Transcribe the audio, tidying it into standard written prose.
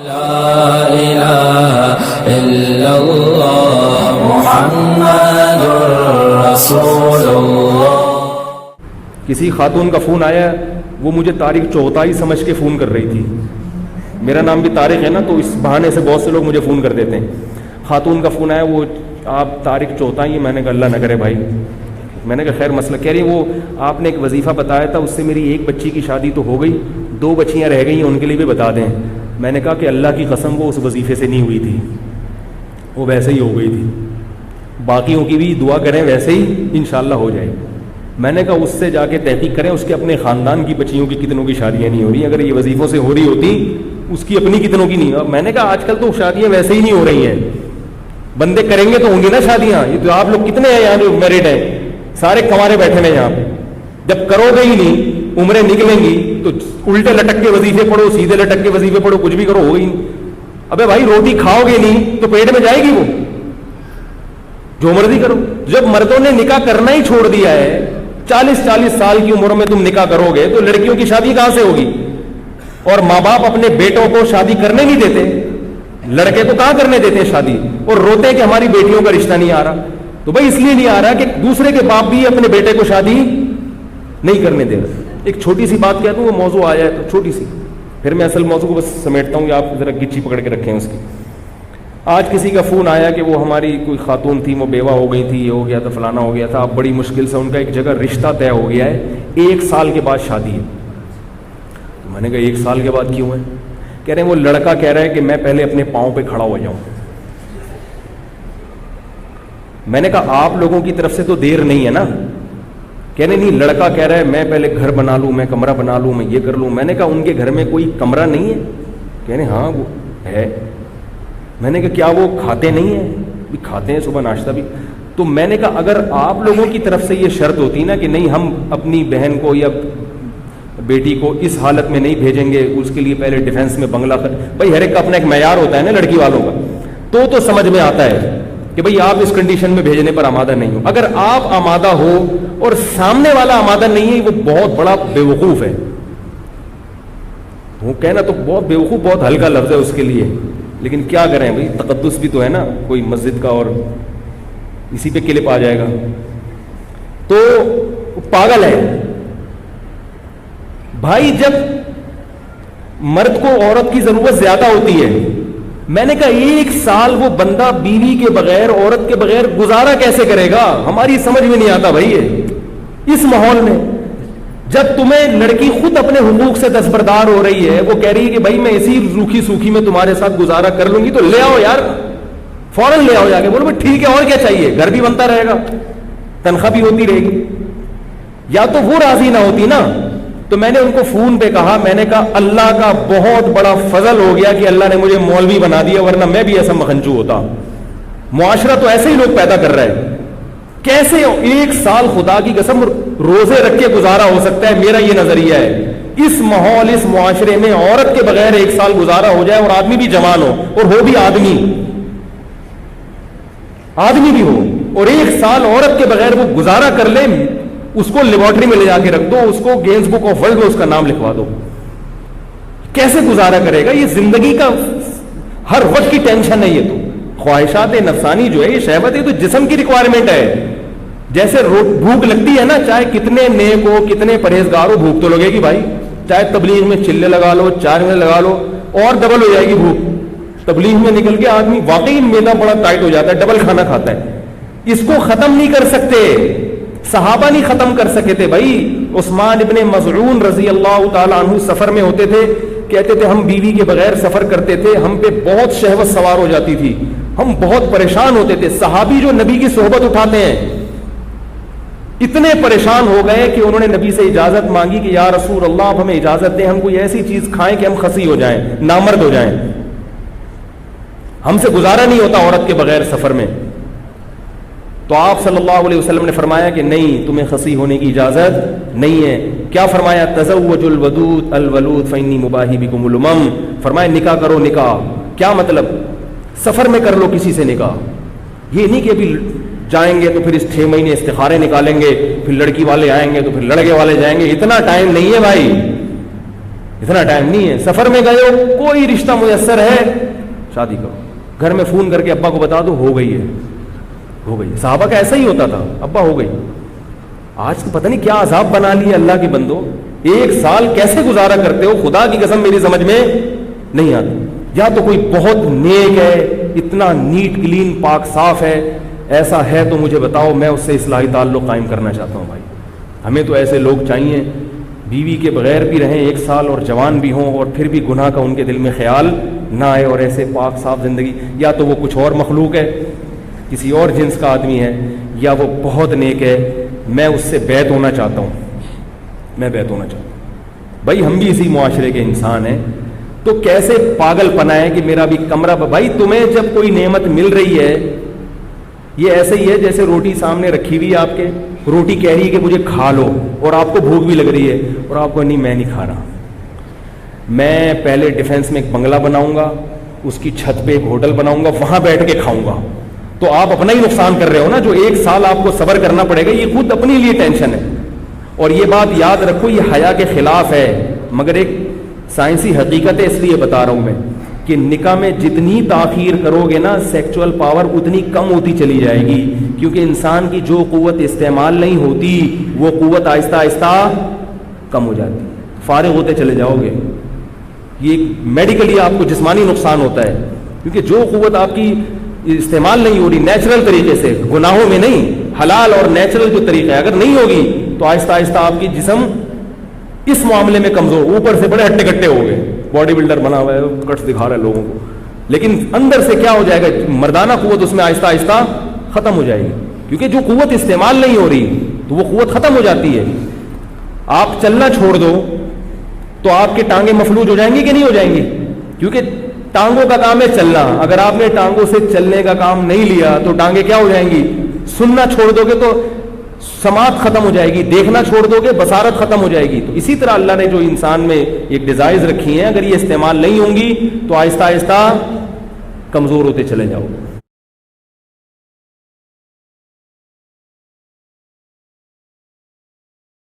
لا الہ الا اللہ محمد رسول اللہ۔ کسی خاتون کا فون آیا، وہ مجھے طارق چوغتائی سمجھ کے فون کر رہی تھی۔ میرا نام بھی طارق ہے نا، تو اس بہانے سے بہت سے لوگ مجھے فون کر دیتے ہیں۔ خاتون کا فون آیا، وہ آپ طارق چوغتائی ہیں؟ میں نے کہا اللہ نہ کرے بھائی۔ میں نے کہا خیر مسئلہ، کہہ رہی وہ آپ نے ایک وظیفہ بتایا تھا، اس سے میری ایک بچی کی شادی تو ہو گئی، 2 بچیاں رہ گئی ہیں، ان کے لیے بھی بتا دیں۔ میں نے کہا کہ اللہ کی قسم وہ اس وظیفے سے نہیں ہوئی تھی، وہ ویسے ہی ہو گئی تھی، باقیوں کی بھی دعا کریں ویسے ہی انشاءاللہ ہو جائے۔ میں نے کہا اس سے جا کے تحقیق کریں، اس کے اپنے خاندان کی بچیوں کی کتنوں کی شادیاں نہیں ہو رہی، اگر یہ وظیفوں سے ہو رہی ہوتی اس کی اپنی کتنوں کی نہیں۔ میں نے کہا آج کل تو شادیاں ویسے ہی نہیں ہو رہی ہیں، بندے کریں گے تو ہوں گی نا شادیاں۔ یہ تو آپ لوگ کتنے ہیں یہاں جو میرڈ ہیں، سارے کنوارے بیٹھے ہیں یہاں پہ۔ جب کرو گے ہی نہیں، عمریں نکلیں گی تو الٹے لٹک کے وظیفے پڑھو، سیدھے لٹک کے وظیفے پڑھو، کچھ بھی کرو ہو گئی نہیں۔ ابے بھائی روٹی کھاؤ گے نہیں تو پیٹ میں جائے گی، وہ جو مرضی کرو۔ جب مردوں نے نکاح کرنا ہی چھوڑ دیا ہے، 40 سال کی عمر میں تم نکاح کرو گے تو لڑکیوں کی شادی کہاں سے ہوگی؟ اور ماں باپ اپنے بیٹوں کو شادی کرنے نہیں دیتے، لڑکے کو کہاں کرنے دیتے ہیں شادی، اور روتے ہیں کہ ہماری بیٹیوں کا رشتہ نہیں آ رہا۔ تو بھائی اس لیے نہیں آ رہا کہ دوسرے کے باپ بھی اپنے بیٹے کو شادی نہیں کرنے دے رہا۔ ایک چھوٹی سی بات کہتا ہوں، وہ موضوع آ جائے تو چھوٹی سی، پھر میں اصل موضوع کو بس سمیٹتا ہوں، یا آپ ذرا گچی پکڑ کے رکھیں اس کی۔ آج کسی کا فون آیا کہ وہ ہماری کوئی خاتون تھی، وہ بیوہ ہو گئی تھی، یہ ہو گیا تھا، فلانا ہو گیا تھا، اب بڑی مشکل سے ان کا ایک جگہ رشتہ طے ہو گیا ہے، 1 سال کے بعد شادی ہے۔ تو میں نے کہا 1 سال کے بعد کیوں ہے؟ کہہ رہے ہیں وہ لڑکا کہہ رہا ہے کہ میں پہلے اپنے پاؤں پہ کھڑا ہو جاؤں۔ میں نے کہا آپ لوگوں کی طرف سے تو دیر نہیں ہے نا؟ کہہ رہے نہیں، لڑکا کہہ رہا ہے میں پہلے گھر بنا لوں، میں کمرہ بنا لوں، میں یہ کر لوں۔ میں نے کہا ان کے گھر میں کوئی کمرہ نہیں ہے؟ کہہ رہے ہاں وہ ہے۔ میں نے کہا کیا وہ کھاتے نہیں ہیں؟ بھی کھاتے ہیں، صبح ناشتہ بھی۔ تو میں نے کہا اگر آپ لوگوں کی طرف سے یہ شرط ہوتی نا کہ نہیں ہم اپنی بہن کو یا بیٹی کو اس حالت میں نہیں بھیجیں گے، اس کے لیے پہلے ڈیفینس میں بنگلہ بھائی ہر ایک کا اپنا ایک معیار ہوتا ہے نا لڑکی والوں کا، تو سمجھ میں آتا ہے کہ بھئی آپ اس کنڈیشن میں بھیجنے پر آمادہ نہیں ہو۔ اگر آپ آمادہ ہو اور سامنے والا آمادہ نہیں ہے، وہ بہت بڑا بیوقوف ہے۔ وہ کہنا تو بہت بیوقوف بہت ہلکا لفظ ہے اس کے لیے، لیکن کیا کریں بھئی، تقدس بھی تو ہے نا کوئی مسجد کا، اور اسی پہ کلپ آ جائے گا۔ تو پاگل ہے بھائی، جب مرد کو عورت کی ضرورت زیادہ ہوتی ہے۔ میں نے کہا 1 سال وہ بندہ بیوی کے بغیر، عورت کے بغیر گزارا کیسے کرے گا؟ ہماری سمجھ میں نہیں آتا بھائی اس ماحول میں۔ جب تمہیں لڑکی خود اپنے حقوق سے دستبردار ہو رہی ہے، وہ کہہ رہی ہے کہ بھائی میں اسی روکھی سوکھی میں تمہارے ساتھ گزارا کر لوں گی، تو لے آؤ یار، فوراً لے آؤ جا کے۔ بولو بھائی ٹھیک ہے، اور کیا چاہیے، گھر بھی بنتا رہے گا، تنخواہ بھی ہوتی رہے گی۔ یا تو وہ راضی نہ ہوتی نا، تو میں نے ان کو فون پہ کہا، میں نے کہا اللہ کا بہت بڑا فضل ہو گیا کہ اللہ نے مجھے مولوی بنا دیا، ورنہ میں بھی ایسا مخنچو ہوتا۔ معاشرہ تو ایسے ہی لوگ پیدا کر رہے ہیں۔ کیسے 1 سال خدا کی قسم روزے رکھ کے گزارا ہو سکتا ہے؟ میرا یہ نظریہ ہے، اس ماحول اس معاشرے میں عورت کے بغیر 1 سال گزارا ہو جائے، اور آدمی بھی جوان ہو، اور ہو بھی آدمی بھی ہو، اور 1 سال عورت کے بغیر وہ گزارا کر لے، اس کو لیبارٹری میں لے جا کے رکھ دو، اس کو گینز بک آف ورلڈ میں اس کا نام لکھوا دو۔ کیسے گزارا کرے گا؟ یہ زندگی کا ہر وقت کی ٹینشن ہے۔ یہ تو خواہشات نفسانی جو ہے، یہ شہوت ہے، تو جسم کی ریکوائرمنٹ ہے۔ جیسے بھوک لگتی ہے نا، چاہے کتنے نیک ہو، کتنے پرہیزگار ہو، بھوک تو لگے گی بھائی۔ چاہے تبلیغ میں چلے لگا لو، 4 میں لگا لو، اور ڈبل ہو جائے گی بھوک۔ تبلیغ میں نکل کے آدمی واقعی میدا بڑا ٹائٹ ہو جاتا ہے، ڈبل کھانا کھاتا ہے۔ اس کو ختم نہیں کر سکتے، صحابہ نہیں ختم کر سکے تھے بھائی۔ عثمان ابن مظعون رضی اللہ تعالیٰ عنہ سفر میں ہوتے تھے، کہتے تھے ہم بیوی کے بغیر سفر کرتے تھے، ہم پہ بہت شہوت سوار ہو جاتی تھی، ہم بہت پریشان ہوتے تھے۔ صحابی جو نبی کی صحبت اٹھاتے ہیں، اتنے پریشان ہو گئے کہ انہوں نے نبی سے اجازت مانگی کہ یا رسول اللہ آپ ہمیں اجازت دیں، ہم کوئی ایسی چیز کھائیں کہ ہم خسی ہو جائیں، نامرد ہو جائیں، ہم سے گزارا نہیں ہوتا عورت کے بغیر سفر میں۔ تو آپ صلی اللہ علیہ وسلم نے فرمایا کہ نہیں، تمہیں خسی ہونے کی اجازت نہیں ہے۔ کیا فرمایا؟ تزوج الودود الولود فانی مباہی بکم الامم۔ فرمایا نکاح کرو، نکاح کیا مطلب؟ سفر میں کر لو کسی سے نکاح۔ یہ نہیں کہ ابھی جائیں گے تو پھر اس 6 مہینے استخارے نکالیں گے، پھر لڑکی والے آئیں گے تو پھر لڑکے والے جائیں گے، اتنا ٹائم نہیں ہے بھائی، اتنا ٹائم نہیں ہے. سفر میں گئے ہو, کوئی رشتہ میسر ہے, شادی کرو. گھر میں فون کر کے ابا کو بتا دو, ہو گئی ہے, ہو گئی. صحابہ کا ایسا ہی ہوتا تھا, ابا ہو گئی. آج پتہ نہیں کیا عذاب بنا لیا اللہ کے بندو. 1 سال کیسے گزارا کرتے ہو, خدا کی قسم میری سمجھ میں نہیں آتی. یا تو کوئی بہت نیک ہے, اتنا نیٹ کلین پاک صاف ہے, ایسا ہے تو مجھے بتاؤ, میں اس سے اصلاحی تعلق قائم کرنا چاہتا ہوں. بھائی ہمیں تو ایسے لوگ چاہیے, بیوی کے بغیر بھی رہیں 1 سال اور جوان بھی ہوں, اور پھر بھی گناہ کا ان کے دل میں خیال نہ آئے, اور ایسے پاک صاف زندگی. یا تو وہ کچھ اور مخلوق ہے, کسی اور جنس کا آدمی ہے, یا وہ بہت نیک ہے. میں اس سے بیعت ہونا چاہتا ہوں, میں بیعت ہونا چاہتا ہوں. بھائی ہم بھی اسی معاشرے کے انسان ہیں, تو کیسے پاگل پنا ہے کہ میرا بھی کمرہ. بھائی تمہیں جب کوئی نعمت مل رہی ہے, یہ ایسے ہی ہے جیسے روٹی سامنے رکھی ہوئی ہے آپ کے, روٹی کہہ رہی ہے کہ مجھے کھا لو, اور آپ کو بھوک بھی لگ رہی ہے, اور آپ کو نہیں میں نہیں کھا رہا, میں پہلے ڈیفینس میں ایک بنگلہ بناؤں گا, اس کی چھت پہ ایک ہوٹل بناؤں گا, وہاں بیٹھ کے کھاؤں گا. تو آپ اپنا ہی نقصان کر رہے ہو نا. جو 1 سال آپ کو صبر کرنا پڑے گا, یہ خود اپنے لیے ٹینشن ہے. اور یہ بات یاد رکھو, یہ حیا کے خلاف ہے, مگر ایک سائنسی حقیقت ہے, اس لیے بتا رہا ہوں میں کہ نکاح میں جتنی تاخیر کرو گے نا, سیکچول پاور اتنی کم ہوتی چلی جائے گی. کیونکہ انسان کی جو قوت استعمال نہیں ہوتی, وہ قوت آہستہ آہستہ کم ہو جاتی, فارغ ہوتے چلے جاؤ گے. یہ میڈیکلی آپ کو جسمانی نقصان ہوتا ہے, کیونکہ جو قوت آپ کی استعمال نہیں ہو رہی نیچرل طریقے سے, گناہوں میں نہیں, حلال اور نیچرل جو طریقہ ہے, اگر نہیں ہوگی تو آہستہ آہستہ آپ کی جسم اس معاملے میں کمزور, اوپر سے بڑے ہٹے کٹے ہو گئے, باڈی بلڈر بنا ہوا ہے, کٹس دکھا رہا ہے لوگوں کو, لیکن اندر سے کیا ہو جائے گا, مردانہ قوت اس میں آہستہ آہستہ ختم ہو جائے گی. کیونکہ جو قوت استعمال نہیں ہو رہی تو وہ قوت ختم ہو جاتی ہے. آپ چلنا چھوڑ دو تو آپ کی ٹانگیں مفلوج ہو جائیں گی کہ نہیں ہو جائیں گی, کیونکہ ٹانگوں کا کام ہے چلنا. اگر آپ نے ٹانگوں سے چلنے کا کام نہیں لیا تو ٹانگیں کیا ہو جائیں گی, سننا چھوڑ دو گے تو سماعت ختم ہو جائے گی, دیکھنا چھوڑ دو گے بصارت ختم ہو جائے گی. تو اسی طرح اللہ نے جو انسان میں ایک ڈیزائرز رکھی ہیں, اگر یہ استعمال نہیں ہوں گی تو آہستہ آہستہ کمزور ہوتے چلے جاؤ گے.